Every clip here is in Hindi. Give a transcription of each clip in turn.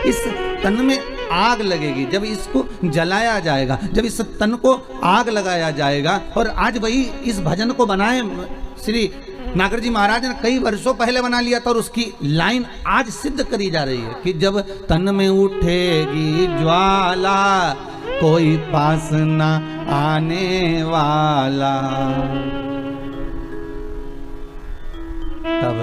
इस तन में आग लगेगी, जब इसको जलाया जाएगा, जब इस तन को आग लगाया जाएगा। और आज वही इस भजन को बनाए श्री नागर जी महाराज ने कई वर्षों पहले बना लिया था, और उसकी लाइन आज सिद्ध करी जा रही है कि जब तन में उठेगी ज्वाला कोई पास ना आने वाला, तब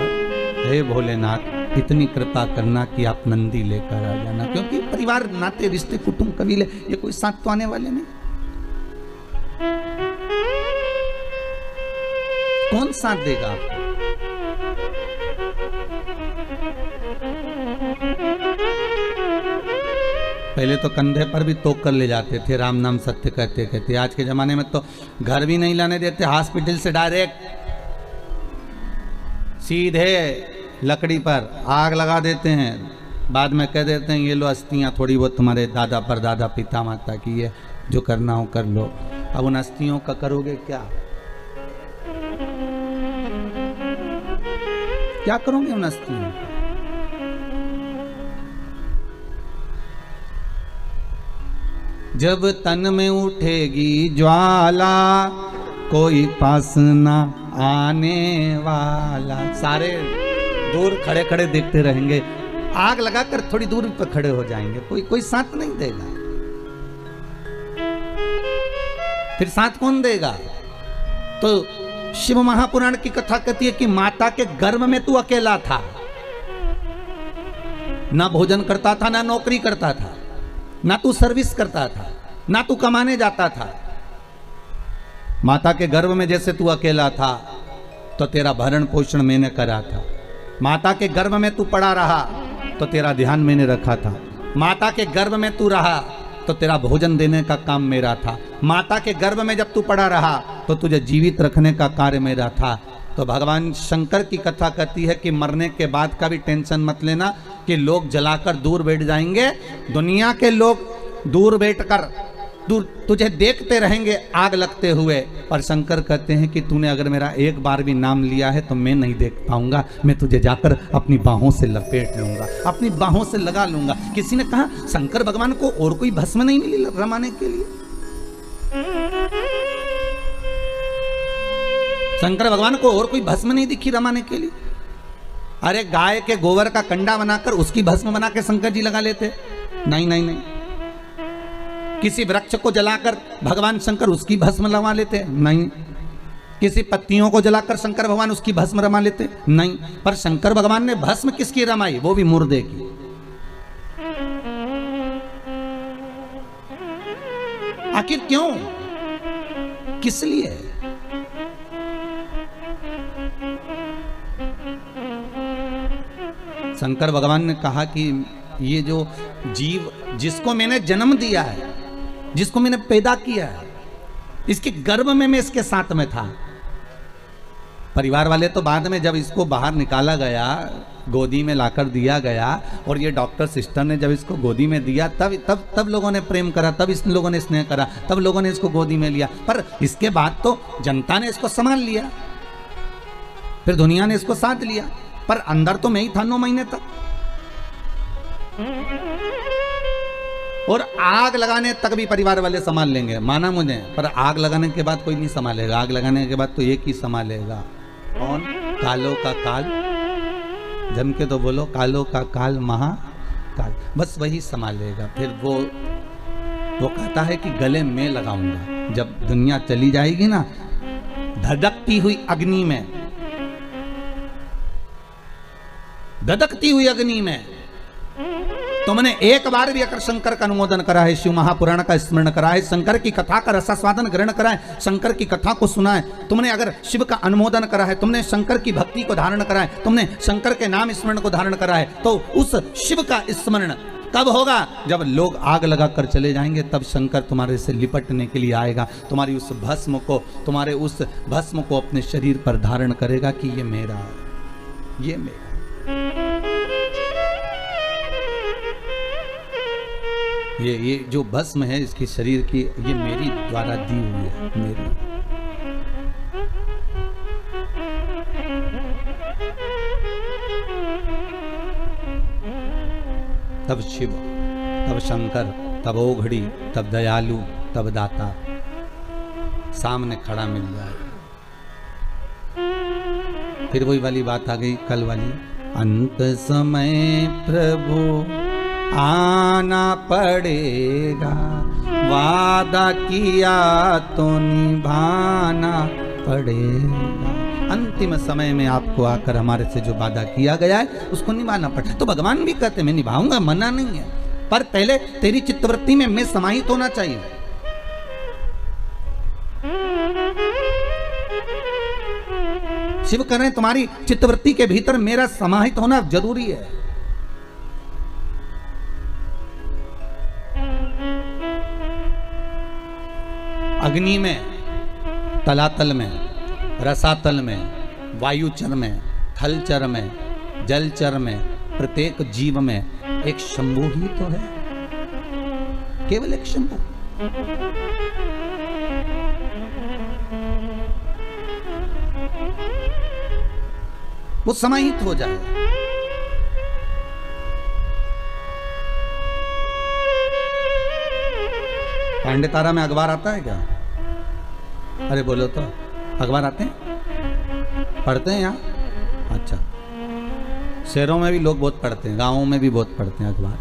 हे भोलेनाथ इतनी कृपा करना कि आप नंदी लेकर आ जाना। क्योंकि परिवार, नाते, रिश्ते, कुटुंब, कबीले, ये कोई साथ तो आने वाले नहीं। कौन साथ देगा आपको? पहले तो कंधे पर भी तोक कर ले जाते थे, राम नाम सत्य कहते कहते। आज के जमाने में तो घर भी नहीं लाने देते, हॉस्पिटल से डायरेक्ट सीधे लकड़ी पर आग लगा देते हैं, बाद में कह देते हैं ये लो अस्थियां, थोड़ी बहुत तुम्हारे दादा परदादा पिता माता की है, जो करना हो कर लो। अब उन अस्थियों का करोगे क्या? क्या करोगे उन अस्थियों का? जब तन में उठेगी ज्वाला कोई पास ना आने वाला, सारे दूर खड़े खड़े देखते रहेंगे, आग लगाकर थोड़ी दूर पर खड़े हो जाएंगे, कोई साथ नहीं देगा। फिर साथ कौन देगा? तो शिव महापुराण की कथा कहती है कि माता के गर्भ में तू अकेला था, ना भोजन करता था, ना नौकरी करता था, ना तू सर्विस करता था, ना तू कमाने जाता था। माता के गर्भ में जैसे तू अकेला था तो तेरा भरण पोषण मैंने करा था। माता के गर्भ में तू पड़ा रहा तो तेरा ध्यान मैंने रखा था। माता के गर्भ में तू रहा तो तेरा भोजन देने का काम मेरा था। माता के गर्भ में जब तू पड़ा रहा तो तुझे जीवित रखने का कार्य मेरा था। तो भगवान शंकर की कथा कहती है कि मरने के बाद का भी टेंशन मत लेना कि लोग जलाकर दूर बैठ जाएंगे। दुनिया के लोग दूर बैठकर तुझे देखते रहेंगे आग लगते हुए, पर शंकर कहते हैं कि तूने अगर मेरा एक बार भी नाम लिया है तो मैं नहीं देख पाऊंगा, मैं तुझे जाकर अपनी बाहों से लपेट लूंगा, अपनी बाहों से लगा लूंगा। किसी ने कहा शंकर भगवान को और कोई भस्म नहीं मिली रमाने के लिए? शंकर भगवान को और कोई भस्म नहीं दिखी रमाने के लिए? अरे गाय के गोबर का कंडा बनाकर उसकी भस्म बना के शंकर जी लगा लेते? नहीं नहीं नहीं। किसी वृक्ष को जलाकर भगवान शंकर उसकी भस्म लगा लेते? नहीं। किसी पत्तियों को जलाकर शंकर भगवान उसकी भस्म रमा लेते? नहीं। पर शंकर भगवान ने भस्म किसकी रमाई? वो भी मुर्दे की। आखिर क्यों? किस लिए? शंकर भगवान ने कहा कि ये जो जीव जिसको मैंने जन्म दिया है, जिसको मैंने पैदा किया है, इसके गर्भ में मैं इसके साथ में था। परिवार वाले तो बाद में जब इसको बाहर निकाला गया, गोदी में लाकर दिया गया, और ये डॉक्टर सिस्टर ने जब इसको गोदी में दिया तब लोगों ने प्रेम करा, तब इस लोगों ने स्नेह करा, तब लोगों ने इसको गोदी में लिया। पर इसके बाद तो जनता ने इसको संभाल लिया, फिर दुनिया ने इसको साथ लिया, पर अंदर तो मैं ही था 9 महीने तक। और आग लगाने तक भी परिवार वाले संभाल लेंगे, माना मुझे, पर आग लगाने के बाद कोई नहीं संभालेगा। आग लगाने के बाद तो एक ही संभालेगा। कौन? कालो का काल। जम के तो बोलो, कालो का काल महाकाल, बस वही संभालेगा। फिर वो कहता है कि गले में लगाऊंगा। जब दुनिया चली जाएगी ना धधकती हुई अग्नि में, धधकती हुई अग्नि में, तुमने एक बार भी अगर शंकर का अनुमोदन करा है, शिव महापुराण का स्मरण करा है, शंकर की कथा का रसास्वादन ग्रहण करा है, शंकर की कथा को सुना है, तुमने अगर शिव का अनुमोदन करा है, तुमने शंकर की भक्ति को धारण करा है, तुमने शंकर के नाम स्मरण को धारण करा है, तो उस शिव का स्मरण कब होगा? जब लोग आग लगाकर चले जाएंगे, तब शंकर तुम्हारे से लिपटने के लिए आएगा, तुम्हारी उस भस्म को, तुम्हारे उस भस्म को अपने शरीर पर धारण करेगा कि ये मेरा है, ये मेरा। ये जो भस्म है इसकी शरीर की, ये मेरी द्वारा दी हुई है, मेरी। तब शिव, तब शंकर, तब ओघड़ी, तब दयालु, तब दाता सामने खड़ा मिल जाए। फिर वही वाली बात आ गई कल वाली, अंत समय प्रभु आना पड़ेगा, वादा किया तो निभाना पड़ेगा। अंतिम समय में आपको आकर हमारे से जो वादा किया गया है उसको निभाना पड़ेगा। तो भगवान भी कहते मैं निभाऊंगा, मना नहीं है, पर पहले तेरी चित्तवृत्ति में मैं समाहित होना चाहिए। शिव कह रहे हैं तुम्हारी चित्तवृत्ति के भीतर मेरा समाहित होना जरूरी है। अग्नि में, तलातल में, रसातल में, वायुचर में, थलचर में, जलचर में, प्रत्येक जीव में एक शंभु ही तो है, केवल एक शंभु। वो समाहित हो जाए। पांडे तारा में अखबार आता है क्या? अरे बोलो तो, अखबार आते हैं, पढ़ते हैं यहाँ? अच्छा, शहरों में भी लोग बहुत पढ़ते हैं, गांवों में भी बहुत पढ़ते हैं अखबार।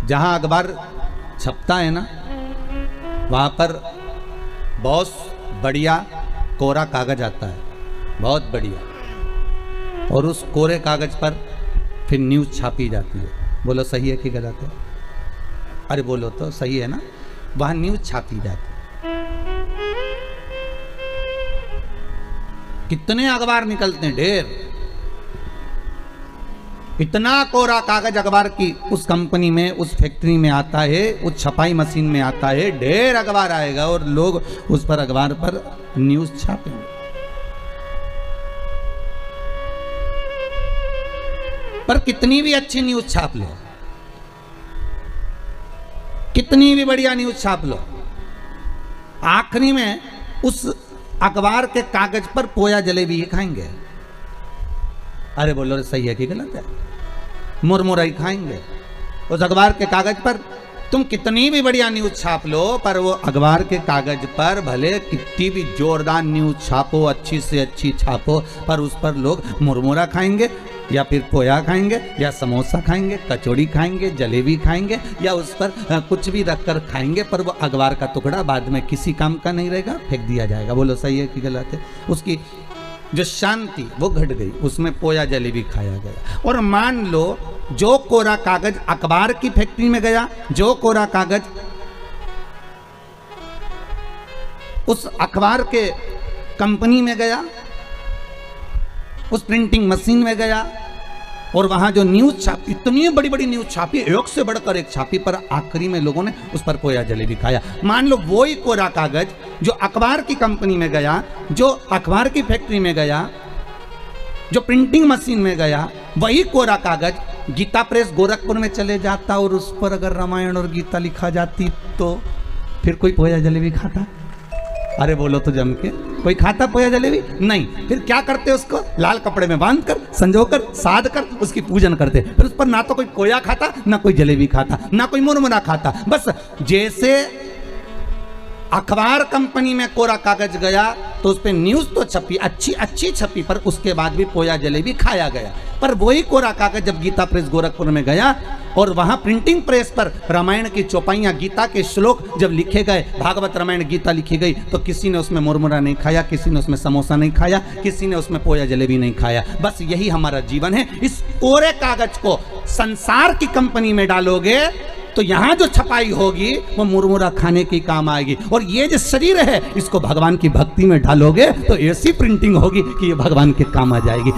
जहां अखबार छपता है ना, वहां पर बहुत बढ़िया कोरा कागज आता है, बहुत बढ़िया, और उस कोरे कागज पर फिर न्यूज़ छापी जाती है। बोलो सही है कि गलत है? अरे बोलो तो, सही है ना? वहां न्यूज़ छापी जाती है। कितने अखबार निकलते हैं, ढेर। इतना कोरा कागज अखबार की उस कंपनी में, उस फैक्ट्री में आता है, उस छपाई मशीन में आता है, ढेर अखबार आएगा और लोग उस पर अखबार पर न्यूज़ छापेंगे। पर कितनी भी अच्छी न्यूज़ छाप लो, कितनी भी बढ़िया न्यूज़ छाप लो, आखिरी में उस अखबार के कागज पर पोया जलेबी ही खाएंगे। अरे बोलो सही है कि गलत है? मुरमुरा ही खाएंगे उस अखबार के कागज पर। तुम कितनी भी बढ़िया न्यूज़ छाप लो, पर वो अखबार के कागज पर भले कितनी भी जोरदार न्यूज़ छापो, अच्छी से अच्छी छापो, पर उस पर लोग मुरमुरा खाएंगे, या फिर पोया खाएंगे, या समोसा खाएंगे, कचौड़ी खाएंगे, जलेबी खाएंगे, या उस पर कुछ भी रखकर खाएंगे, पर वो अखबार का टुकड़ा बाद में किसी काम का नहीं रहेगा, फेंक दिया जाएगा। बोलो सही है कि गलत है? उसकी जो शांति वो घट गई, उसमें पोया जलेबी खाया गया। और मान लो जो कोरा कागज अखबार की फैक्ट्री में गया, जो कोरा कागज उस अखबार के कंपनी में गया, उस प्रिंटिंग मशीन में गया, और वहां जो न्यूज़ छापी, इतनी बड़ी बड़ी न्यूज़ छापी, एक से बढ़कर एक छापी, पर आखिरी में लोगों ने उस पर पोया जलेबी खाया। मान लो वही कोरा कागज जो अखबार की कंपनी में गया, जो अखबार की फैक्ट्री में गया, जो प्रिंटिंग मशीन में गया, वही कोरा कागज गीता प्रेस गोरखपुर में चले जाता और उस पर अगर रामायण और गीता लिखा जाती तो फिर कोई पोया जलेबी खाता? अरे बोलो तो जम के, कोई खाता पोया जलेबी? नहीं। फिर क्या करते उसको? लाल कपड़े में बांधकर, संजोकर, साध कर उसकी पूजन करते। फिर उस पर ना तो कोई पोया खाता, ना कोई जलेबी खाता, ना कोई मुरमुरा खाता। बस जैसे अखबार कंपनी में कोरा कागज गया तो उस पर न्यूज़ तो छपी, अच्छी अच्छी छपी, पर उसके बाद भी पोया जलेबी खाया गया। पर वही कोरा कागज जब गीता प्रेस गोरखपुर में गया और वहां प्रिंटिंग प्रेस पर रामायण की चौपाइयां, गीता के श्लोक जब लिखे गए, भागवत रामायण गीता लिखी गई, तो किसी ने उसमें मुरमुरा नहीं खाया, किसी ने उसमें समोसा नहीं खाया, किसी ने उसमें पोया जलेबी नहीं खाया। बस यही हमारा जीवन है। इस कोरे कागज को संसार की कंपनी में डालोगे तो यहां जो छपाई होगी वो मुरमुरा खाने की काम आएगी, और ये जो शरीर है इसको भगवान की भक्ति में डालोगे तो ऐसी प्रिंटिंग होगी कि ये भगवान के काम आ जाएगी।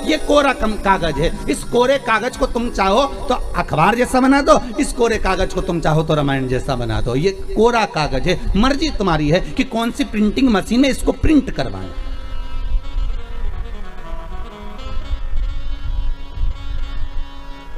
ये कोरा कागज है। इस कोरे कागज को तुम चाहो तो अखबार जैसा बना दो, इस कोरे कागज को तुम चाहो तो रामायण जैसा बना दो। ये कोरा कागज है, मर्जी तुम्हारी है कि कौन सी प्रिंटिंग मशीन में इसको प्रिंट करवाएं।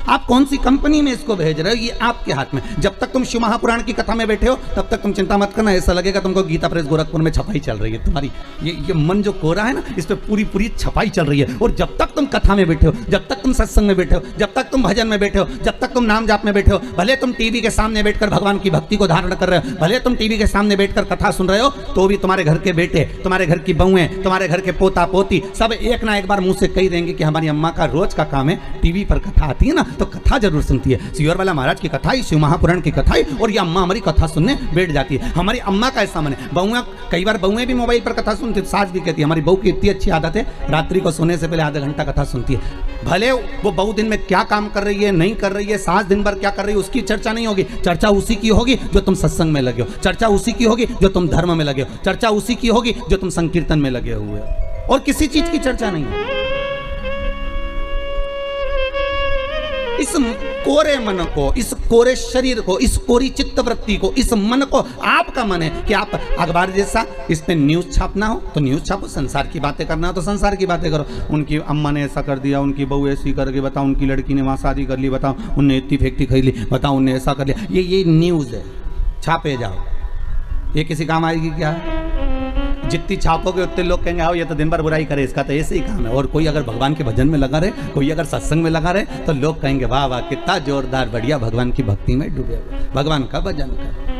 आप कौन सी कंपनी में इसको भेज रहे हो, ये आपके हाथ में। जब तक तुम शिव महापुराण की कथा में बैठे हो तब तक तुम चिंता मत करना, ऐसा लगेगा तुमको गीता प्रेस गोरखपुर में छपाई चल रही है तुम्हारी। ये मन जो कोरा है ना, इस पे पूरी पूरी छपाई चल रही है। और जब तक तुम कथा में बैठे हो, जब तक तुम सत्संग में बैठे हो, जब तक तुम भजन में बैठे हो, जब तक तुम नाम जाप में बैठे हो, भले तुम टीवी के सामने बैठकर भगवान की भक्ति को धारण कर रहे हो, भले तुम टीवी के सामने बैठकर कथा सुन रहे हो, तो भी तुम्हारे घर के बेटे, तुम्हारे घर की बहुएं, तुम्हारे घर के पोता पोती सब एक ना एक बार मुंह से कही देंगे कि हमारी अम्मा का रोज का काम है टीवी पर कथा आती है ना तो कथा जरूर सुनती है। सियोर वाला महाराज की कथा ही, शिव महापुराण की कथा ही, और ये अम्मा हमारी कथा सुनने बैठ जाती है। हमारी अम्मा का ऐसा मन है। बहुएं, कई बार बहुएं भी मोबाइल पर कथा सुनती, सास भी कहती है हमारी बहू की इतनी अच्छी आदत है, रात्रि को सोने से पहले आधा घंटा कथा सुनती है। भले वो बहू दिन में क्या काम कर रही है नहीं कर रही है, सास दिन भर क्या कर रही है, उसकी चर्चा नहीं होगी। चर्चा उसी की होगी जो तुम सत्संग में लगे हो, चर्चा उसी की होगी जो तुम धर्म में लगे हो, चर्चा उसी की होगी जो तुम संकीर्तन में लगे हुए हो, और किसी चीज की चर्चा नहीं है। इस कोरे मन को, इस कोरे शरीर को, इस कोरी चित्त वृत्ति को, इस मन को, आपका मन है कि आप अखबार जैसा इस पे न्यूज छापना हो तो न्यूज छापो, संसार की बातें करना हो तो संसार की बातें करो। उनकी अम्मा ने ऐसा कर दिया, उनकी बहू ऐसी करके, बताओ उनकी लड़की ने वहाँ शादी कर ली, बताओ उनने इतनी फैक्ट्री खरीद ली, बताओ उनने ऐसा कर लिया। ये न्यूज है, छापे जाओ। ये किसी काम आएगी क्या? जितनी छापोगे उतने लोग कहेंगे आओ ये तो दिन भर बुराई करे, इसका तो ऐसे ही काम है। और कोई अगर भगवान के भजन में लगा रहे, कोई अगर सत्संग में लगा रहे, तो लोग कहेंगे वाह वाह कितना जोरदार बढ़िया भगवान की भक्ति में डूबे हुए, भगवान का भजन कर।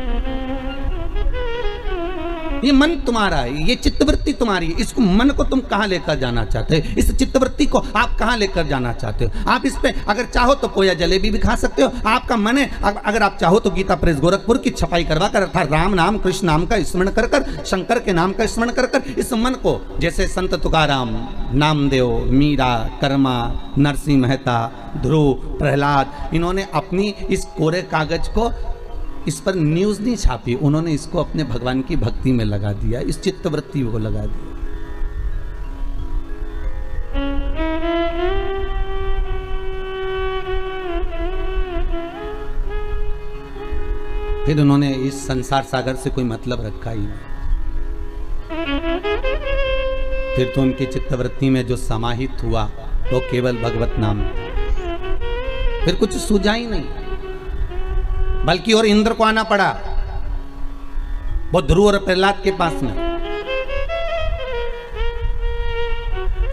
ये मन तुम्हारा है, ये चित्तवृत्ति तुम्हारी है। इसको मन को तुम कहाँ लेकर जाना चाहते हो? इस चित्तवृत्ति को आप कहाँ लेकर जाना चाहते हो? आप इस पे अगर चाहो तो पोया जलेबी भी खा सकते हो, आपका मन है। अगर आप चाहो तो गीता प्रेस गोरखपुर की छपाई करवा कर, अर्थात राम नाम कृष्ण नाम का स्मरण कर कर, शंकर के नाम का स्मरण कर कर, इस मन को जैसे संत तुकाराम, नामदेव, मीरा, कर्मा, नरसिंह मेहता, ध्रुव, प्रहलाद, इन्होंने अपनी इस कोरे कागज को, इस पर न्यूज नहीं छापी, उन्होंने इसको अपने भगवान की भक्ति में लगा दिया, इस चित्तवृत्ति को लगा दिया। फिर उन्होंने इस संसार सागर से कोई मतलब रखा ही नहीं। फिर तो उनकी चित्तवृत्ति में जो समाहित हुआ वो केवल भगवत नाम, फिर कुछ सूझा ही नहीं। बल्कि और इंद्र को आना पड़ा, वो ध्रुव और प्रहलाद के पास में,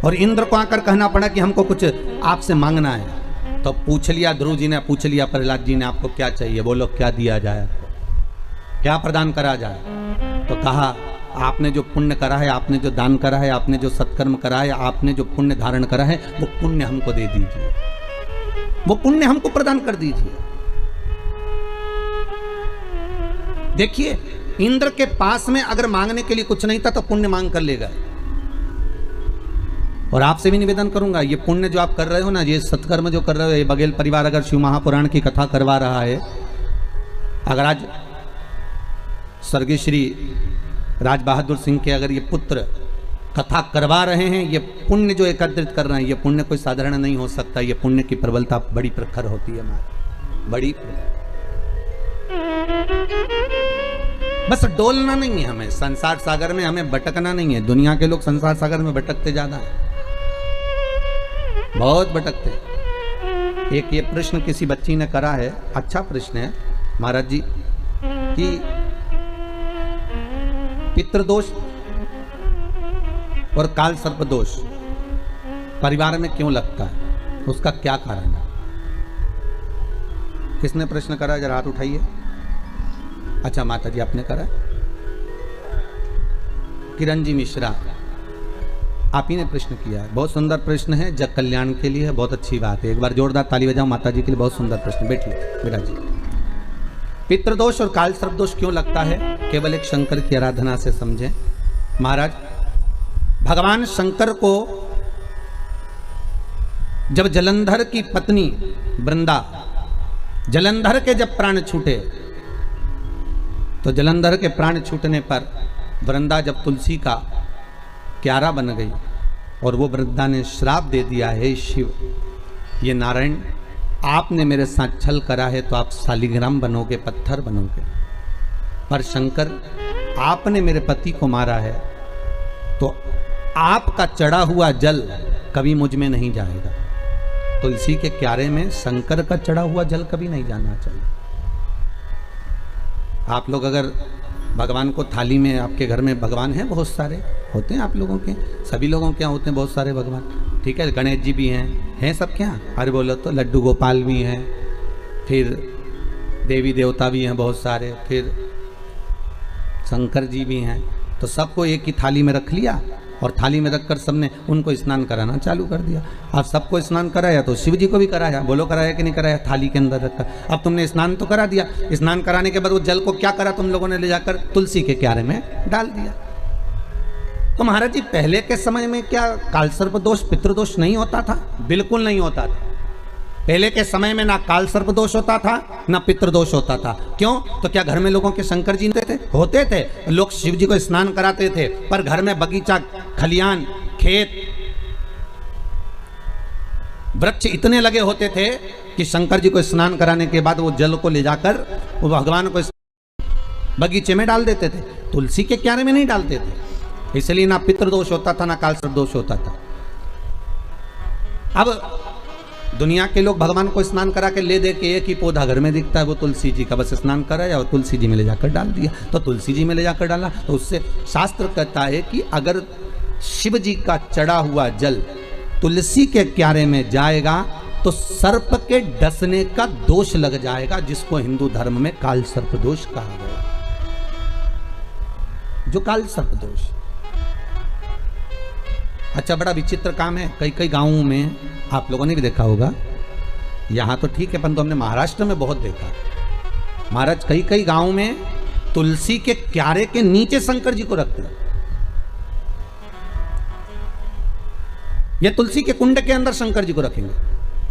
और इंद्र को आकर कहना पड़ा कि हमको कुछ आपसे मांगना है। तो पूछ लिया ध्रुव जी ने, पूछ लिया प्रहलाद जी ने, आपको क्या चाहिए, बोलो क्या दिया जाए, क्या प्रदान करा जाए। तो कहा आपने जो पुण्य करा है, आपने जो दान करा है, आपने जो सत्कर्म करा है, आपने जो पुण्य धारण करा है, वो पुण्य हमको दे दीजिए, वो पुण्य हमको प्रदान कर दीजिए। देखिए इंद्र के पास में अगर मांगने के लिए कुछ नहीं था तो पुण्य मांग कर ले गए। और आपसे भी निवेदन करूंगा, ये पुण्य जो आप कर रहे हो ना, ये सत्कर्म जो कर रहे हो, ये बघेल परिवार अगर शिव महापुराण की कथा करवा रहा है, अगर आज स्वर्गीय श्री राज बहादुर सिंह के अगर ये पुत्र कथा करवा रहे हैं, ये पुण्य जो एकत्रित कर रहे हैं, ये पुण्य कोई साधारण नहीं हो सकता। ये पुण्य की प्रबलता बड़ी प्रखर होती है हमारी, बड़ी। बस डोलना नहीं है हमें संसार सागर में, हमें भटकना नहीं है। दुनिया के लोग संसार सागर में भटकते ज्यादा है, बहुत भटकते। एक ये प्रश्न किसी बच्ची ने करा है, अच्छा प्रश्न है महाराज जी, कि पितृदोष और काल सर्प दोष परिवार में क्यों लगता है, उसका क्या कारण है? किसने प्रश्न करा, जरा हाथ उठाइए। अच्छा माता जी आपने करा, किरण जी मिश्रा आप ही ने प्रश्न किया है। बहुत सुंदर प्रश्न है, जग कल्याण के लिए है, बहुत अच्छी बात है। एक बार जोरदार ताली बजाओ माता जी के लिए, बहुत सुंदर प्रश्न। बैठिए बेटा जी। पितृदोष और काल सर्प दोष क्यों लगता है, केवल एक शंकर की आराधना से समझें। महाराज भगवान शंकर को जब जलंधर की पत्नी वृंदा, जलंधर के जब प्राण छूटे, तो जलंधर के प्राण छूटने पर वृंदा जब तुलसी का क्यारा बन गई, और वो वृंदा ने श्राप दे दिया, हे शिव, ये नारायण आपने मेरे साथ छल करा है तो आप शालिग्राम बनोगे, पत्थर बनोगे। पर शंकर आपने मेरे पति को मारा है तो आपका चढ़ा हुआ जल कभी मुझ में नहीं जाएगा। तुलसी के क्यारे में शंकर का चढ़ा हुआ जल कभी नहीं जाना चाहिए। आप लोग अगर भगवान को थाली में, आपके घर में भगवान हैं बहुत सारे, होते हैं आप लोगों के, सभी लोगों के यहाँ होते हैं बहुत सारे भगवान, ठीक है, गणेश जी भी हैं सब क्या, अरे बोलो तो लड्डू गोपाल भी हैं, फिर देवी देवता भी हैं बहुत सारे, फिर शंकर जी भी हैं, तो सबको एक ही थाली में रख लिया और थाली में रखकर सबने उनको स्नान कराना चालू कर दिया। अब सबको स्नान कराया तो शिव जी को भी कराया, बोलो कराया कि नहीं कराया, थाली के अंदर रखकर। अब तुमने स्नान तो करा दिया, स्नान कराने के बाद वो जल को क्या करा तुम लोगों ने, ले जाकर तुलसी के क्यारे में डाल दिया। तो महाराज जी पहले के समय में क्या कालसर्प दोष पितृदोष नहीं होता था? बिल्कुल नहीं होता था। पहले के समय में ना कालसर्प दोष होता था ना पितृदोष होता था। क्यों? तो क्या घर में लोगों के शंकर जी होते थे? लोग शिव जी को स्नान कराते थे, पर घर में बगीचा, खलियान, खेत, वृक्ष इतने लगे होते थे कि शंकर जी को स्नान कराने के बाद वो जल को ले जाकर वो भगवान को बगीचे में डाल देते थे, तुलसी के क्यारे में नहीं डालते थे। इसलिए ना पितृदोष होता था ना कालसर्प दोष होता था। अब दुनिया के लोग भगवान को स्नान करा के ले दे के एक ही पौधा घर में दिखता है, वो तुलसी जी का, बस स्नान कराया और तुलसी जी में ले जाकर डाल दिया। तो तुलसी जी में ले जाकर डाला तो उससे शास्त्र कहता है कि अगर शिव जी का चढ़ा हुआ जल तुलसी के क्यारे में जाएगा तो सर्प के डसने का दोष लग जाएगा, जिसको हिंदू धर्म में काल सर्प दोष कहा गया। जो काल सर्प दोष, अच्छा बड़ा विचित्र काम है। कई कई गांवों में आप लोगों ने भी देखा होगा, यहाँ तो ठीक है परंतु हमने महाराष्ट्र में बहुत देखा। महाराज कई कई गांवों में तुलसी के क्यारे के नीचे शंकर जी को रखते हैं, ये तुलसी के कुंड के अंदर शंकर जी को रखेंगे,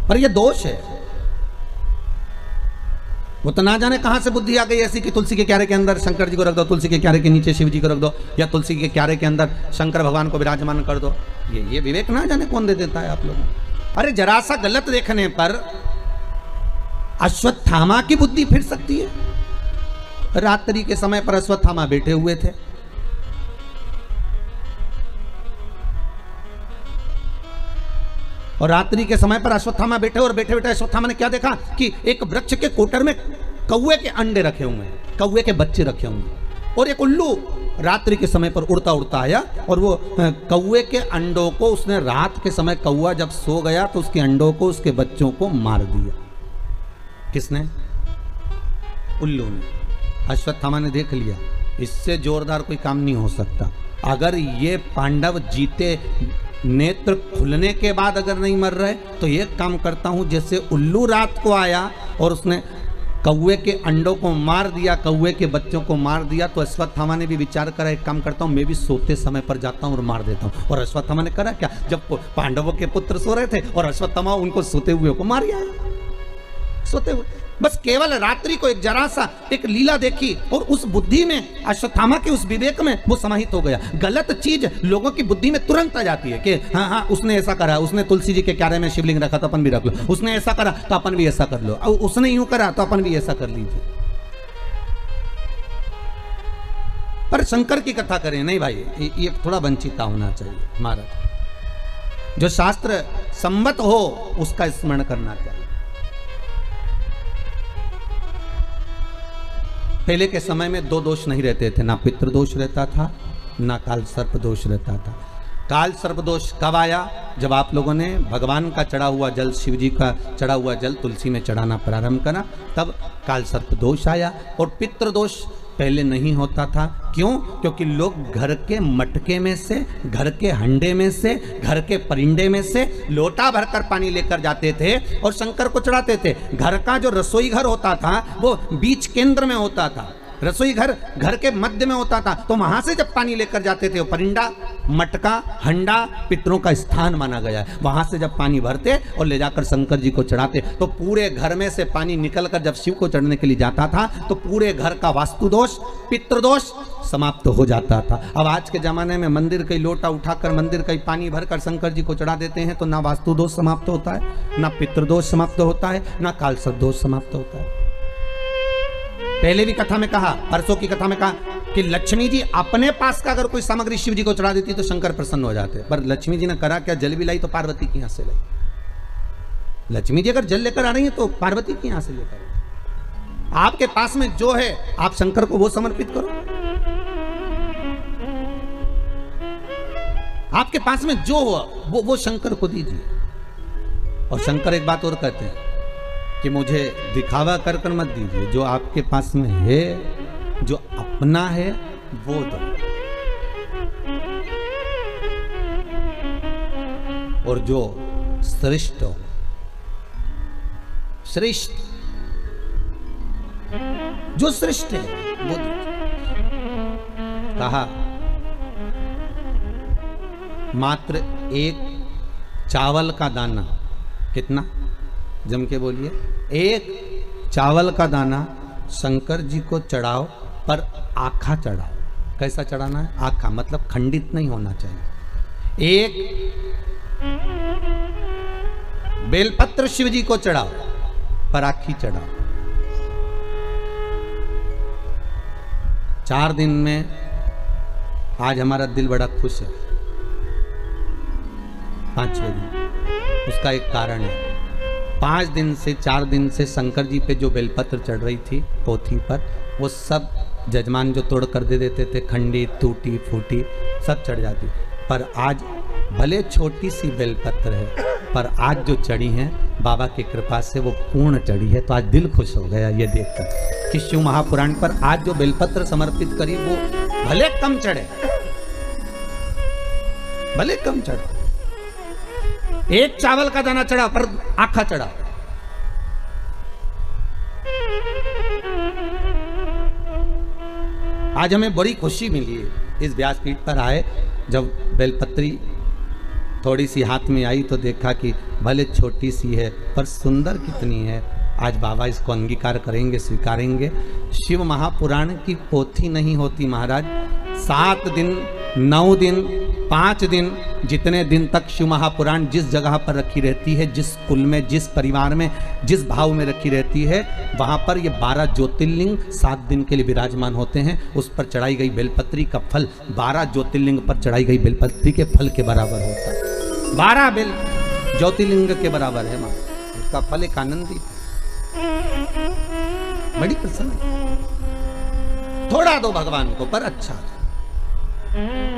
पर यह दोष है। वो तो ना जाने कहां से बुद्धि आ गई ऐसी कि तुलसी के क्यारे के अंदर शंकर जी को रख दो, तुलसी के क्यारे के नीचे शिव जी को रख दो, या तुलसी के क्यारे के अंदर शंकर भगवान को विराजमान कर दो। ये विवेक ना जाने कौन दे देता है आप लोगों को। अरे जरा सा गलत देखने पर अश्वत्थामा की बुद्धि फिर सकती है। रात्रि के समय पर अश्वत्थामा बैठे हुए थे, और रात्रि के समय पर अश्वत्थामा बैठे, और बैठे बैठे अश्वत्थामा ने क्या देखा कि एक वृक्ष के कोटर में कौवे के अंडे रखे हुए हैं, कौवे के बच्चे रखे हुए हैं, और एक उल्लू रात्रि के समय पर उड़ता उड़ता आया और वो कौवे के अंडों को उसने, रात के समय कौवा जब सो गया तो उसके अंडों को, उसके बच्चों को मार दिया। किसने? उल्लू ने। अश्वत्थामा ने देख लिया इससे जोरदार कोई काम नहीं हो सकता। अगर ये पांडव जीते, नेत्र खुलने के बाद अगर नहीं मर रहे, तो एक काम करता हूं, जैसे उल्लू रात को आया और उसने कौवे के अंडों को मार दिया, कौवे के बच्चों को मार दिया, तो अश्वत्थामा ने भी विचार करा एक काम करता हूं, मैं भी सोते समय पर जाता हूं और मार देता हूं। और अश्वत्थामा ने करा क्या, जब पांडवों के पुत्र सो रहे थे और अश्वत्थामा उनको सोते हुए को मार आया, सोते हुए। बस केवल रात्रि को एक जरा सा एक लीला देखी और उस बुद्धि में, अश्वत्थामा के उस विवेक में वो समाहित हो गया। गलत चीज लोगों की बुद्धि में तुरंत आ जाती है कि हाँ हाँ उसने ऐसा करा, उसने तुलसी जी के क्यारे में शिवलिंग रखा तो अपन भी रख लो, उसने ऐसा करा तो अपन भी ऐसा कर लो, और उसने यूं करा तो अपन भी ऐसा कर लीजिए। पर शंकर की कथा करें नहीं भाई, ये थोड़ा वंचिता होना चाहिए। महाराज जो शास्त्र सम्मत हो उसका स्मरण करना चाहिए। पहले के समय में दो दोष नहीं रहते थे, ना पितृदोष रहता था ना काल सर्प दोष रहता था। काल सर्प दोष कब आया? जब आप लोगों ने भगवान का चढ़ा हुआ जल, शिव जी का चढ़ा हुआ जल तुलसी में चढ़ाना प्रारंभ करा, तब काल सर्प दोष आया। और पितृदोष पहले नहीं होता था। क्यों? क्योंकि लोग घर के मटके में से, घर के हंडे में से, घर के परिंडे में से लोटा भरकर पानी लेकर जाते थे और शंकर को चढ़ाते थे। घर का जो रसोई घर होता था वो बीच केंद्र में होता था, रसोई घर घर के मध्य में होता था, तो वहां से जब पानी लेकर जाते थे, वो परिंडा, मटका, हंडा पितरों का स्थान माना गया है। वहां से जब पानी भरते और ले जाकर शंकर जी को चढ़ाते, तो पूरे घर में से पानी निकलकर जब शिव को चढ़ने के लिए जाता था तो पूरे घर का वास्तु दोष, पितृदोष समाप्त हो जाता था। अब आज के जमाने में मंदिर का लोटा उठाकर, मंदिर का पानी भरकर शंकर जी को चढ़ा देते हैं, तो ना वास्तु दोष समाप्त होता है, ना पितृदोष समाप्त होता है, ना कालसर्प दोष समाप्त होता है। पहले भी कथा में कहा, परसों की कथा में कहा कि लक्ष्मी जी अपने पास का अगर कोई सामग्री शिव जी को चढ़ा देती तो शंकर प्रसन्न हो जाते, पर लक्ष्मी जी ने करा क्या, जल भी लाई तो पार्वती की यहां से लाई। लक्ष्मी जी अगर जल लेकर आ रही है तो पार्वती की यहां से लेकर, आपके पास में जो है आप शंकर को वो समर्पित करो। आपके पास में जो हुआ वो शंकर को दीजिए। और शंकर एक बात और कहते हैं कि मुझे दिखावा कर कर मत दीजिए, जो आपके पास में है, जो अपना है वो दो। और जो श्रेष्ठ हो, श्रेष्ठ जो श्रेष्ठ है वो कहा। मात्र एक चावल का दाना, कितना जम के बोलिए, एक चावल का दाना शंकर जी को चढ़ाओ, पर आखा चढ़ाओ। कैसा चढ़ाना है? आखा, मतलब खंडित नहीं होना चाहिए। एक बेलपत्र शिव जी को चढ़ाओ, पर आखी चढ़ाओ। 4 दिन में आज हमारा दिल बड़ा खुश है। 5वें दिन उसका एक कारण है। 5 दिन से 4 दिन से शंकर जी पे जो बेलपत्र चढ़ रही थी पोथी पर, वो सब जजमान जो तोड़ कर दे देते थे, खंडी टूटी फूटी सब चढ़ जाती। पर आज भले छोटी सी बेलपत्र है, पर आज जो चढ़ी है बाबा की कृपा से वो पूर्ण चढ़ी है। तो आज दिल खुश हो गया ये देखकर कि शिव महापुराण पर आज जो बेलपत्र समर्पित करी वो भले कम चढ़े, भले कम चढ़े, एक चावल का दाना चढ़ा पर आखा चढ़ा। आज हमें बड़ी खुशी मिली है इस व्यासपीठ पर आए। जब बेलपत्री थोड़ी सी हाथ में आई तो देखा कि भले छोटी सी है पर सुंदर कितनी है। आज बाबा इसको अंगीकार करेंगे, स्वीकारेंगे। शिव महापुराण की पोथी नहीं होती महाराज। 7 दिन, 9 दिन, 5 दिन, जितने दिन तक शिव महापुराण जिस जगह पर रखी रहती है, जिस कुल में, जिस परिवार में, जिस भाव में रखी रहती है, वहाँ पर ये 12 ज्योतिर्लिंग 7 दिन के लिए विराजमान होते हैं। उस पर चढ़ाई गई बेलपत्री का फल 12 ज्योतिर्लिंग पर चढ़ाई गई बेलपत्री के फल के बराबर होता है। 12 बेल ज्योतिर्लिंग के बराबर है माँ। उसका फल एक आनंदी, बड़ी प्रसन्न। थोड़ा दो भगवान को पर अच्छा।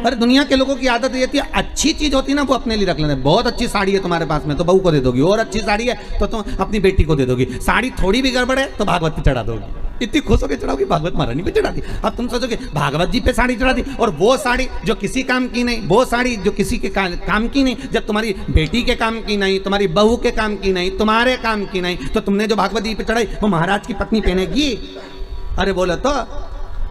पर दुनिया के लोगों की आदत ये थी, अच्छी चीज होती ना वो अपने लिए रख लेते। बहुत अच्छी साड़ी है तुम्हारे पास में तो बहू को दे दोगी, और अच्छी साड़ी है तो तुम अपनी बेटी को दे दोगी। साड़ी थोड़ी भी गड़बड़ है तो भागवत पे चढ़ा दोगी। इतनी खुश होकर चढ़ाओगी, भागवत महारानी पे चढ़ा दी। अब तुम सोचोगे भागवत जी पे साड़ी चढ़ा दी, और वो साड़ी जो किसी काम की नहीं, वो साड़ी जो किसी के काम की नहीं, जब तुम्हारी बेटी के काम की नहीं, तुम्हारी बहू के काम की नहीं, तुम्हारे काम की नहीं, तो तुमने जो भागवत जी पे चढ़ाई वो महाराज की पत्नी पहनेगी? अरे बोले तो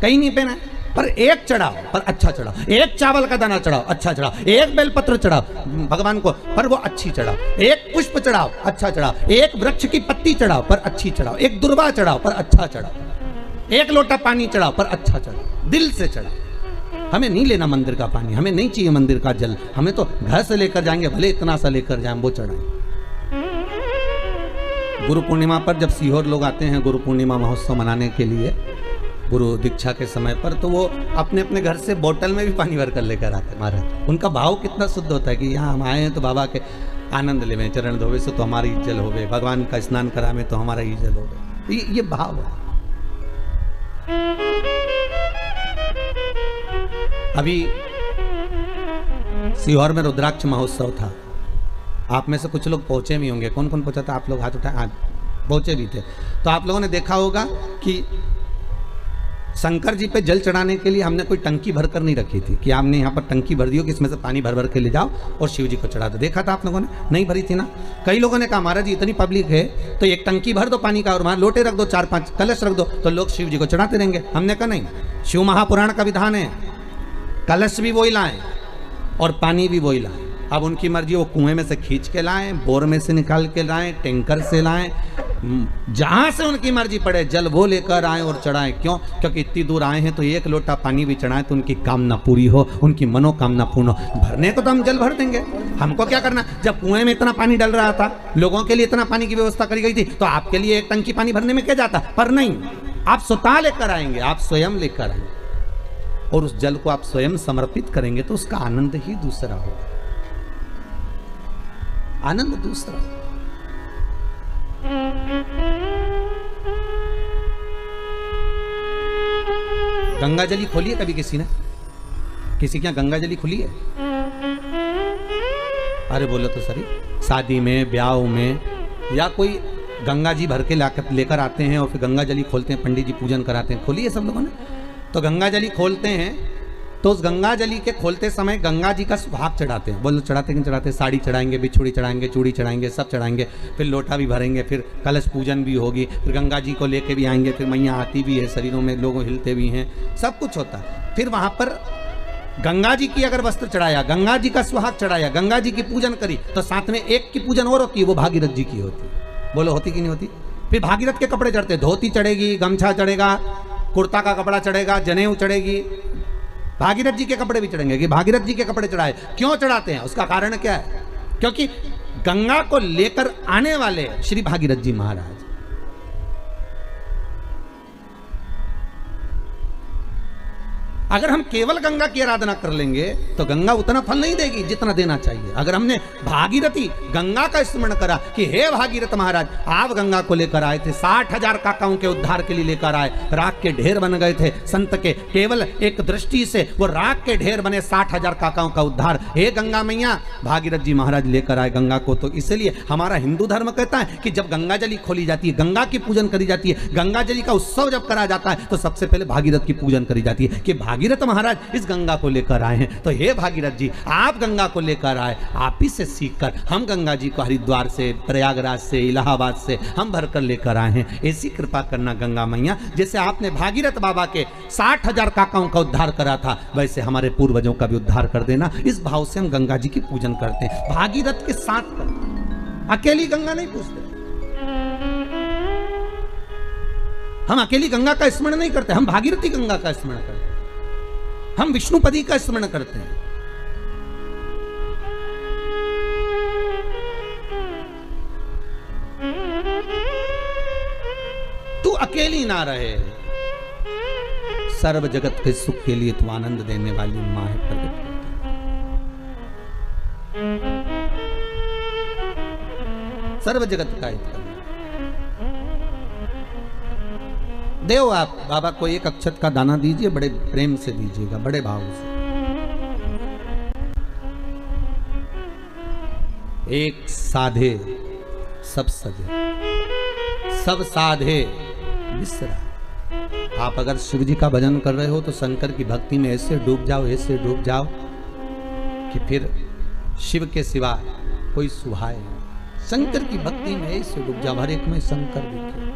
कहीं नहीं पहना। पर एक चढ़ाओ पर अच्छा चढ़ाओ, एक चावल का दाना चढ़ाओ अच्छा चढ़ाओ, एक बेलपत्र चढ़ाओ भगवान को पर वो अच्छी चढ़ाओ, एक पुष्प चढ़ाओ अच्छा चढ़ाओ, एक वृक्ष की पत्ती चढ़ाओ पर अच्छी चढ़ाओ, एक दुर्वा चढ़ाओ पर अच्छा चढ़ाओ, एक लोटा पानी चढ़ाओ पर अच्छा चढ़ाओ, दिल से चढ़ाओ। हमें नहीं लेना मंदिर का पानी, हमें नहीं चाहिए मंदिर का जल, हमें तो घर से लेकर जाएंगे, भले इतना सा लेकर जाएं, वो चढ़ाएं। गुरु पूर्णिमा पर जब सीहोर लोग आते हैं गुरु पूर्णिमा महोत्सव मनाने के लिए गुरु दीक्षा के समय पर, तो वो अपने अपने घर से बोतल में भी पानी भर कर लेकर आते हैं महाराज। उनका भाव कितना शुद्ध होता है कि यहाँ हम आए हैं तो बाबा के आनंद लेवे, चरण धोवे से तो हमारी जल होवे, भगवान का स्नान करावे तो हमारा ही जल होवे। ये भाव है। अभी सीहोर में रुद्राक्ष महोत्सव था। आप में से कुछ लोग पहुंचे भी होंगे। कौन कौन पहुंचा था? आप लोग हाथ उठाए। हाँ, पहुंचे भी थे। तो आप लोगों ने देखा होगा कि शंकर जी पे जल चढ़ाने के लिए हमने कोई टंकी भर कर नहीं रखी थी कि आपने यहाँ पर टंकी भर दी हो कि इसमें से पानी भर भर के ले जाओ और शिव जी को चढ़ा दो। देखा था आप लोगों ने? नहीं भरी थी ना। कई लोगों ने कहा महाराज जी इतनी पब्लिक है तो एक टंकी भर दो पानी का और वहाँ लोटे रख दो, 4-5 कलश रख दो तो लोग शिव जी को चढ़ाते रहेंगे। हमने कहा नहीं, शिव महापुराण का विधान है कलश भी वही लाएं और पानी भी वही लाएं। अब उनकी मर्जी, वो कुएं में से खींच के लाएं, बोर में से निकाल के लाएं, टैंकर से लाएं, जहां से उनकी मर्जी पड़े जल वो लेकर आए और चढ़ाएं। क्यों? क्योंकि इतनी दूर आए हैं तो एक लोटा पानी भी चढ़ाएं तो उनकी कामना पूरी हो, उनकी मनोकामना पूर्ण हो। भरने को तो हम जल भर देंगे, हमको क्या करना। जब कुएं में इतना पानी डल रहा था, लोगों के लिए इतना पानी की व्यवस्था करी गई थी, तो आपके लिए एक टंकी पानी भरने में क्या जाता। पर नहीं, आप स्वतः लेकर आएंगे, आप स्वयं लेकर आएंगे और उस जल को आप स्वयं समर्पित करेंगे तो उसका आनंद ही दूसरा होगा, आनंद दूसरा। गंगा जली खोली है कभी किसी ने? किसी के यहाँ गंगा जली खुली है? अरे बोलो तो सही। शादी में, ब्याह में, या कोई गंगा जी भर के लेकर आते हैं और फिर गंगा जली खोलते हैं, पंडित जी पूजन कराते हैं। खोली है सब लोगों ने? तो गंगा जली खोलते हैं तो उस गंगा जली के खोलते समय गंगा जी का सुहाग चढ़ाते हैं। बोलो चढ़ाते कि चढ़ाते? साड़ी चढ़ाएंगे, बिछुड़ी चढ़ाएंगे, चूड़ी चढ़ाएंगे, सब चढ़ाएंगे। फिर लोटा भी भरेंगे, फिर कलश पूजन भी होगी, फिर गंगा जी को लेके भी आएंगे, फिर मैया आती भी है, शरीरों में लोग हिलते भी हैं, सब कुछ होता है। फिर वहां पर गंगा जी की अगर वस्त्र चढ़ाया, गंगा जी का सुहाग चढ़ाया, गंगा जी की पूजन करी, तो साथ में एक की पूजन और होती है, वो भागीरथ जी की होती है। बोलो होती कि नहीं होती? फिर भागीरथ के कपड़े चढ़ते, धोती चढ़ेगी, गमछा चढ़ेगा, कुर्ता का कपड़ा चढ़ेगा, जनेऊ चढ़ेगी, भागीरथ जी के कपड़े भी चढ़ेंगे। कि भागीरथ जी के कपड़े चढ़ाए, क्यों चढ़ाते हैं? उसका कारण क्या है? क्योंकि गंगा को लेकर आने वाले श्री भागीरथ जी महाराज। अगर हम केवल गंगा की आराधना कर लेंगे तो गंगा उतना फल नहीं देगी जितना देना चाहिए। अगर हमने भागीरथी गंगा का स्मरण करा कि हे भागीरथ महाराज, आप गंगा को लेकर आए थे, 60,000 काकाओं के उद्धार के लिए लेकर आए, राख के ढेर बन गए थे संत के, केवल एक दृष्टि से वो राख के ढेर बने, 60,000 काकाओं का उद्धार। हे गंगा मैया, भागीरथ जी महाराज लेकर आए गंगा को। तो इसलिए हमारा हिंदू धर्म कहता है कि जब गंगा जली खोली जाती है, गंगा की पूजन करी जाती है, गंगा जली का उत्सव जब करा जाता है, तो सबसे पहले भागीरथ की पूजन करी जाती है कि भागीरथ महाराज इस गंगा को लेकर आए हैं। तो हे भागीरथ जी, आप गंगा को लेकर आए, आप ही से सीखकर हम गंगा जी को हरिद्वार से, प्रयागराज से, इलाहाबाद से हम भरकर लेकर आए हैं। ऐसी कृपा करना गंगा मैया, जैसे आपने भागीरथ बाबा के 60,000 काकाओं का उद्धार करा था, वैसे हमारे पूर्वजों का भी उद्धार कर देना। इस भाव से हम गंगा जी की पूजन करते हैं, भागीरथ के साथ करते। अकेली गंगा नहीं पूछते, हम अकेली गंगा का स्मरण नहीं करते, हम भागीरथी गंगा का स्मरण करते हैं, हम विष्णुपदी का स्मरण करते हैं। तू अकेली ना रहे, सर्व जगत के सुख के लिए तू आनंद देने वाली मां है प्रकट। सर्व जगत का हित करना। देव आप बाबा को एक अक्षत का दाना दीजिए, बड़े प्रेम से दीजिएगा, बड़े भाव से। एक साधे सब सजे, सब साधे विसरा। आप अगर शिव जी का भजन कर रहे हो तो शंकर की भक्ति में ऐसे डूब जाओ, ऐसे डूब जाओ कि फिर शिव के सिवा कोई सुहाए। शंकर की भक्ति में ऐसे डूब जाओ, हर एक में शंकर दिखे।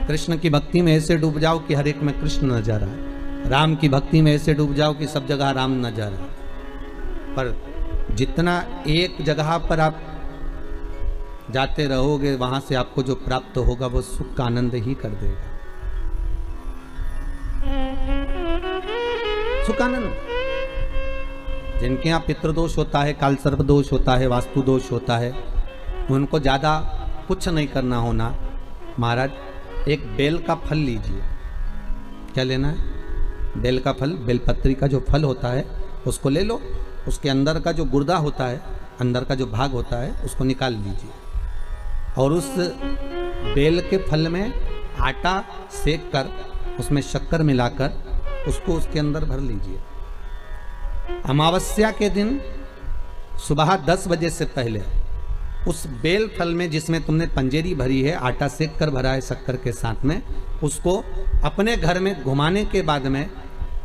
कृष्ण की भक्ति में ऐसे डूब जाओ कि हर एक में कृष्ण नजर आए। राम की भक्ति में ऐसे डूब जाओ कि सब जगह राम नजर आए। पर जितना एक जगह पर आप जाते रहोगे, वहां से आपको जो प्राप्त होगा वो सुख का आनंद ही कर देगा। सुख आनंद। जिनके यहाँ पितृदोष होता है, कालसर्प दोष होता है, वास्तु दोष होता है, उनको ज्यादा कुछ नहीं करना होना। महाराज, एक बेल का फल लीजिए। क्या लेना है? बेल का फल, बेलपत्री का जो फल होता है उसको ले लो। उसके अंदर का जो गुर्दा होता है, अंदर का जो भाग होता है, उसको निकाल लीजिए और उस बेल के फल में आटा सेक कर उसमें शक्कर मिलाकर उसको उसके अंदर भर लीजिए। अमावस्या के दिन सुबह 10 बजे से पहले उस बेल फल में, जिसमें तुमने पंजेरी भरी है, आटा सेक कर भरा है शक्कर के साथ में, उसको अपने घर में घुमाने के बाद में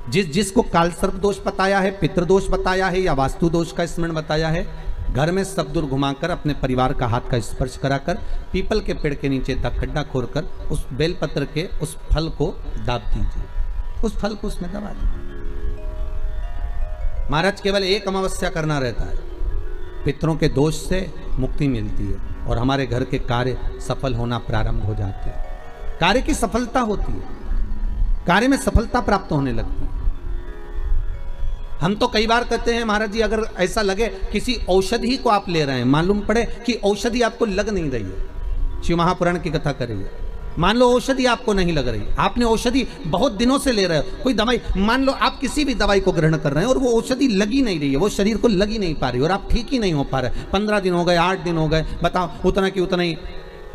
जिसको कालसर्प दोष बताया है, पितृदोष बताया है या वास्तु दोष का स्मरण बताया है, घर में सब दूर घुमाकर अपने परिवार का हाथ का स्पर्श कराकर पीपल के पेड़ के नीचे तक खड्डा खोदकर उस बेलपत्र के उस फल को दाब दीजिए। उस फल को उसमें दबा दीजिए। महाराज, केवल एक अमावस्या करना रहता है, पितरों के दोष से मुक्ति मिलती है और हमारे घर के कार्य सफल होना प्रारंभ हो जाते हैं। कार्य की सफलता होती है, कार्य में सफलता प्राप्त होने लगती है। हम तो कई बार कहते हैं महाराज जी, अगर ऐसा लगे किसी औषधि को आप ले रहे हैं, मालूम पड़े कि औषधि आपको लग नहीं रही है, शिव महापुराण की कथा करिए, मान लो औषधि आपको नहीं लग रही, आपने औषधि बहुत दिनों से ले रहे हो, कोई दवाई, मान लो आप किसी भी दवाई को ग्रहण कर रहे हैं और वो औषधि लगी नहीं रही है, वो शरीर को लगी नहीं पा रही और आप ठीक ही नहीं हो पा रहे, 15 दिन हो गए, 8 दिन हो गए, बताओ, उतना की उतना ही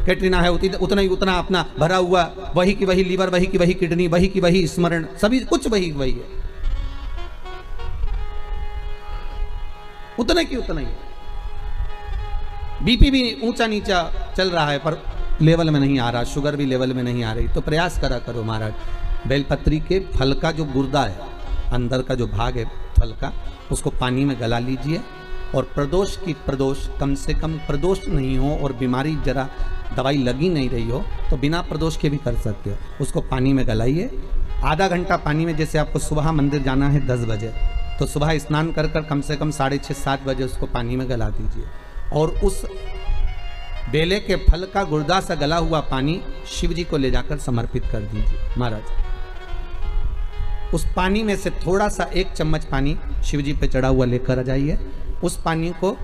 कैटरीना है उतना ही उतना अपना भरा हुआ, वही की वही लीवर, वही की वही किडनी, वही की वही स्मरण, सभी कुछ वही वही है, उतना की उतना ही। बीपी भी ऊंचा नीचा चल रहा है पर लेवल में नहीं आ रहा, शुगर भी लेवल में नहीं आ रही। तो प्रयास करा करो महाराज, बेलपत्री के फल का जो गुर्दा है, अंदर का जो भाग है फल का, उसको पानी में गला लीजिए और प्रदोष की प्रदोष, कम से कम प्रदोष नहीं हो और बीमारी जरा दवाई लगी नहीं रही हो तो बिना प्रदोष के भी कर सकते हो। उसको पानी में गलाइए, आधा घंटा पानी में, जैसे आपको सुबह मंदिर जाना है 10 बजे तो सुबह स्नान कर कर कम से कम 6:30-7 बजे उसको पानी में गला दीजिए और उस बेले के फल का गुर्दा सा गला हुआ पानी शिव जी को ले जाकर समर्पित कर दीजिए। महाराज उस पानी में से थोड़ा सा 1 चम्मच पानी शिव जी पे चढ़ा हुआ लेकर आ जाइए। उस पानी को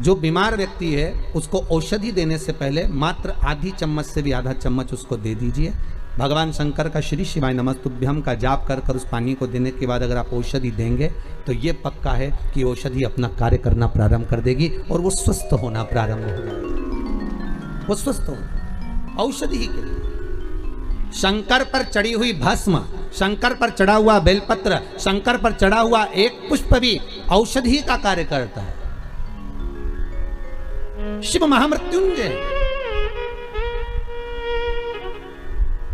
जो बीमार व्यक्ति है उसको औषधि देने से पहले मात्र आधी चम्मच से भी आधा चम्मच उसको दे दीजिए। भगवान शंकर का श्री शिवाय नमस्तुभ्यम का जाप कर कर उस पानी को देने के बाद अगर आप औषधि देंगे तो ये पक्का है कि औषधि अपना कार्य करना प्रारंभ कर देगी और वो स्वस्थ होना प्रारंभ हो जाएगी। वो स्वस्थ होना औषधि ही के लिए। शंकर पर चढ़ी हुई भस्म, शंकर पर चढ़ा हुआ बेलपत्र, शंकर पर चढ़ा हुआ एक पुष्प भी औषधि का कार्य करता है। शिव महामृत्युंजय।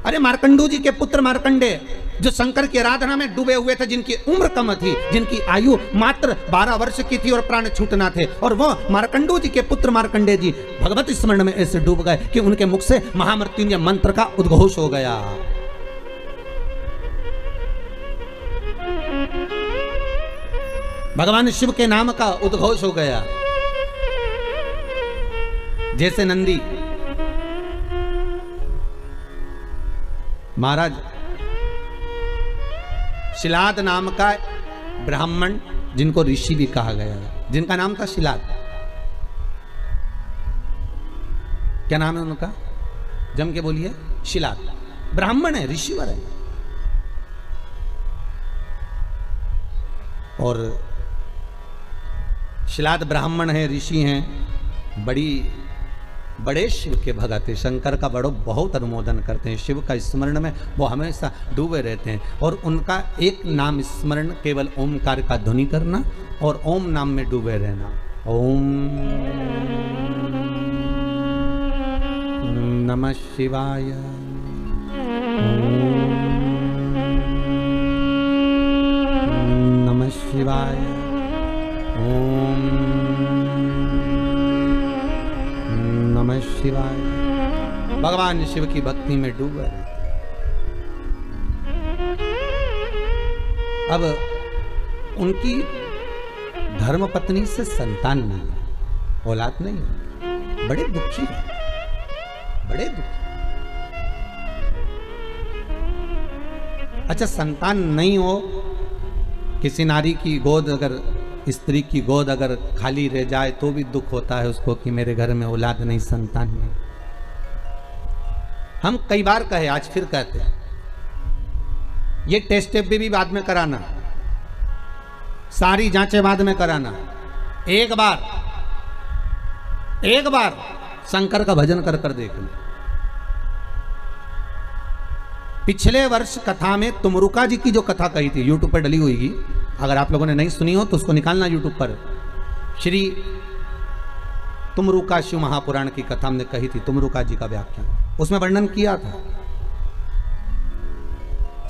अरे मार्कंडू जी के पुत्र मार्कंडे जो शंकर की आराधना में डूबे हुए थे, जिनकी उम्र कम थी, जिनकी आयु मात्र 12 वर्ष की थी और प्राण छूटना थे, और वो मार्कंडू जी के पुत्र मार्कंडे जी भगवत स्मरण में ऐसे डूब गए कि उनके मुख से महामृत्युंजय मंत्र का उद्घोष हो गया। भगवान शिव के नाम का उद्घोष हो गया। जैसे नंदी महाराज, शिलाद नाम का ब्राह्मण जिनको ऋषि भी कहा गया है, जिनका नाम था शिलाद। क्या नाम है उनका? जम के बोलिए। शिलाद ब्राह्मण है, ऋषिवर है। और शिलाद ब्राह्मण है, ऋषि हैं, बड़े शिव के भगत हैं, शंकर का बहुत अनुमोदन करते हैं, शिव का स्मरण में वो हमेशा डूबे रहते हैं। और उनका एक नाम स्मरण केवल ओमकार का ध्वनि करना और ओम नाम में डूबे रहना। ओम नमः शिवाय, ओम नमः शिवाय, ओम नमः शिवाय। भगवान शिव की भक्ति में डूबे रहे। अब उनकी धर्मपत्नी से संतान नहीं, औलाद नहीं, बड़े दुखी है, बड़े दुखी। अच्छा, संतान नहीं हो, किसी नारी की गोद, अगर स्त्री की गोद अगर खाली रह जाए तो भी दुख होता है उसको कि मेरे घर में औलाद नहीं, संतान नहीं। हम कई बार कहे, आज फिर कहते हैं, ये टेस्ट भी बाद में कराना, सारी जांचें बाद में कराना। एक बार शंकर का भजन कर कर देख लो। पिछले वर्ष कथा में तुमरुका जी की जो कथा कही थी, यूट्यूब पर डली हुई, अगर आप लोगों ने नहीं सुनी हो तो उसको निकालना यूट्यूब पर। श्री तुमरुका शिव महापुराण की कथा हमने कही थी, तुमरुका जी का व्याख्यान, उसमें वर्णन किया था।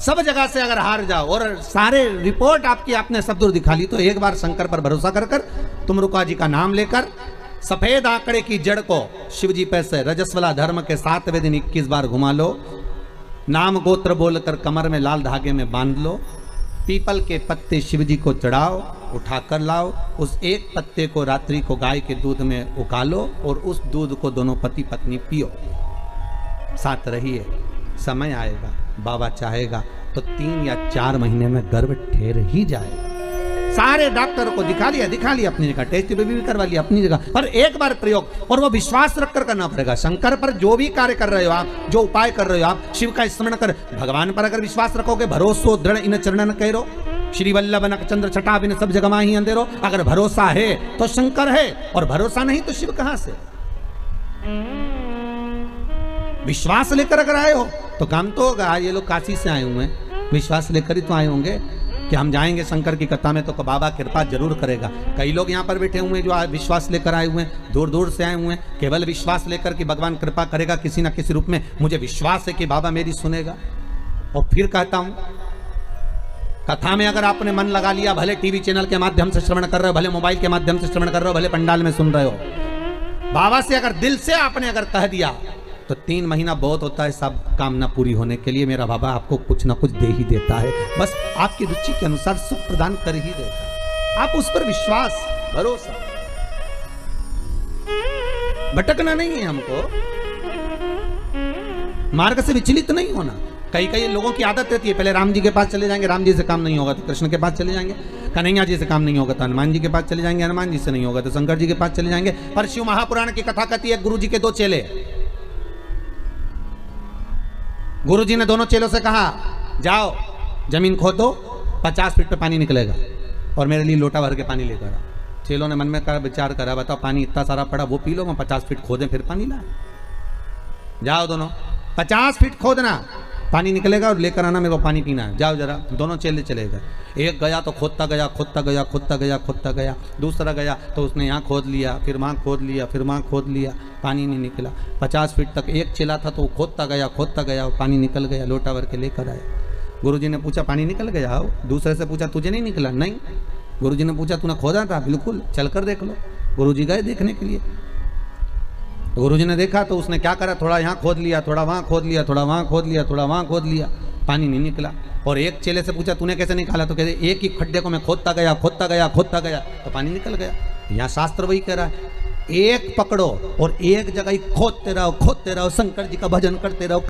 सब जगह से अगर हार जाओ और सारे रिपोर्ट आपकी आपने सब दूर दिखा ली, तो एक बार शंकर पर भरोसा कर कर तुमरुका जी का नाम लेकर सफेद आंकड़े की जड़ को शिव जी पे से रजस्वला धर्म के 7वें दिन 21 बार घुमा लो। नाम गोत्र बोलकर कमर में लाल धागे में बांध लो। पीपल के पत्ते शिव जी को चढ़ाओ, उठा कर लाओ। उस एक पत्ते को रात्रि को गाय के दूध में उकालो और उस दूध को दोनों पति पत्नी पियो। साथ रहिए, समय आएगा, बाबा चाहेगा तो 3 या 4 महीने में गर्भ ठहर ही जाएगा। सारे डॉक्टर को दिखा लिया अपनी जगह, टेस्ट भी करवा लिया अपनी जगह, पर एक बार प्रयोग, और वो विश्वास रखकर करना पड़ेगा। शंकर पर जो भी कार्य कर रहे हो आप, जो उपाय कर रहे हो आप, शिव का स्मरण कर, भगवान पर अगर विश्वास रखोगे, भरोसो दृढ़ इन चरणन करो, श्री वल्लभ नख चंद्र छटा बिन सब जगह ही अंधेरो। अगर भरोसा है तो शंकर है, और भरोसा नहीं तो शिव कहां से। विश्वास लेकर अगर आए हो तो काम तो होगा। ये लोग काशी से आए हुए हैं, विश्वास लेकर ही तो आए होंगे कि हम जाएंगे शंकर की कथा में तो बाबा कृपा जरूर करेगा। कई लोग यहाँ पर बैठे हुए हैं जो आज विश्वास लेकर आए हुए हैं, दूर दूर से आए हुए हैं, केवल विश्वास लेकर कि भगवान कृपा करेगा किसी न किसी रूप में, मुझे विश्वास है कि बाबा मेरी सुनेगा। और फिर कहता हूं, कथा में अगर आपने मन लगा लिया, भले टीवी चैनल के माध्यम से श्रवण कर रहे हो, भले मोबाइल के माध्यम से श्रवण कर रहे हो, भले पंडाल में सुन रहे हो, बाबा से अगर दिल से आपने अगर कह दिया तो 3 महीना बहुत होता है सब कामना पूरी होने के लिए। मेरा बाबा आपको कुछ ना कुछ दे ही देता है, बस आपकी रुचि के अनुसार सुख प्रदान कर ही देता है। आप उस पर विश्वास, भरोसा, भटकना नहीं है हमको, मार्ग से विचलित नहीं होना। कई लोगों की आदत रहती है, पहले राम जी के पास चले जाएंगे, राम जी से काम नहीं होगा तो कृष्ण के पास चले जाएंगे, कन्हैया जी से काम नहीं होगा तो हनुमान जी के पास चले जाएंगे, हनुमान जी से नहीं होगा तो शंकर जी के पास चले जाएंगे। पर शिव महापुराण की कथा कहती है, गुरु जी के 2 चेले, गुरु जी ने दोनों चेलों से कहा, जाओ जमीन खोदो, 50 फीट पे पानी निकलेगा और मेरे लिए लोटा भर के पानी लेकर आओ। चेलों ने मन में कर विचार करा, बताओ पानी इतना सारा पड़ा, वो पी लो, मैं 50 फीट खोदें फिर पानी लाए। जाओ दोनों 50 फीट खोदना, पानी निकलेगा और लेकर आना, मेरे को पानी पीना है, जाओ जरा। दोनों चेले चले गए, एक गया तो खोदता गया, खोदता गया, खोदता गया, खोदता गया, दूसरा गया तो उसने यहाँ खोद लिया, फिर वहाँ खोद लिया, फिर वहाँ खोद लिया, पानी नहीं निकला। 50 फीट तक एक चेला था तो वो खोदता गया और पानी निकल गया, लोटा भर के लेकर आया। गुरुजी ने पूछा पानी निकल गया? आओ। दूसरे से पूछा तुझे नहीं निकला? नहीं। गुरुजी ने पूछा तूने खोदा था? बिल्कुल, चलकर देख लो। गुरुजी गए देखने के लिए, गुरुजी ने देखा तो उसने क्या करा, थोड़ा यहाँ खोद लिया, थोड़ा वहाँ खोद लिया, थोड़ा वहाँ खोद लिया, थोड़ा वहाँ खोद लिया, पानी नहीं निकला। और एक चेले से पूछा तूने कैसे निकाला? तो कहते एक ही खड्डे को मैं खोदता गया, खोदता गया, खोदता गया तो पानी निकल गया। यहाँ शास्त्र वही कह रहा है, एक पकड़ो और एक जगह ही खोदते रहो, शंकर जी का भजन करते रहो।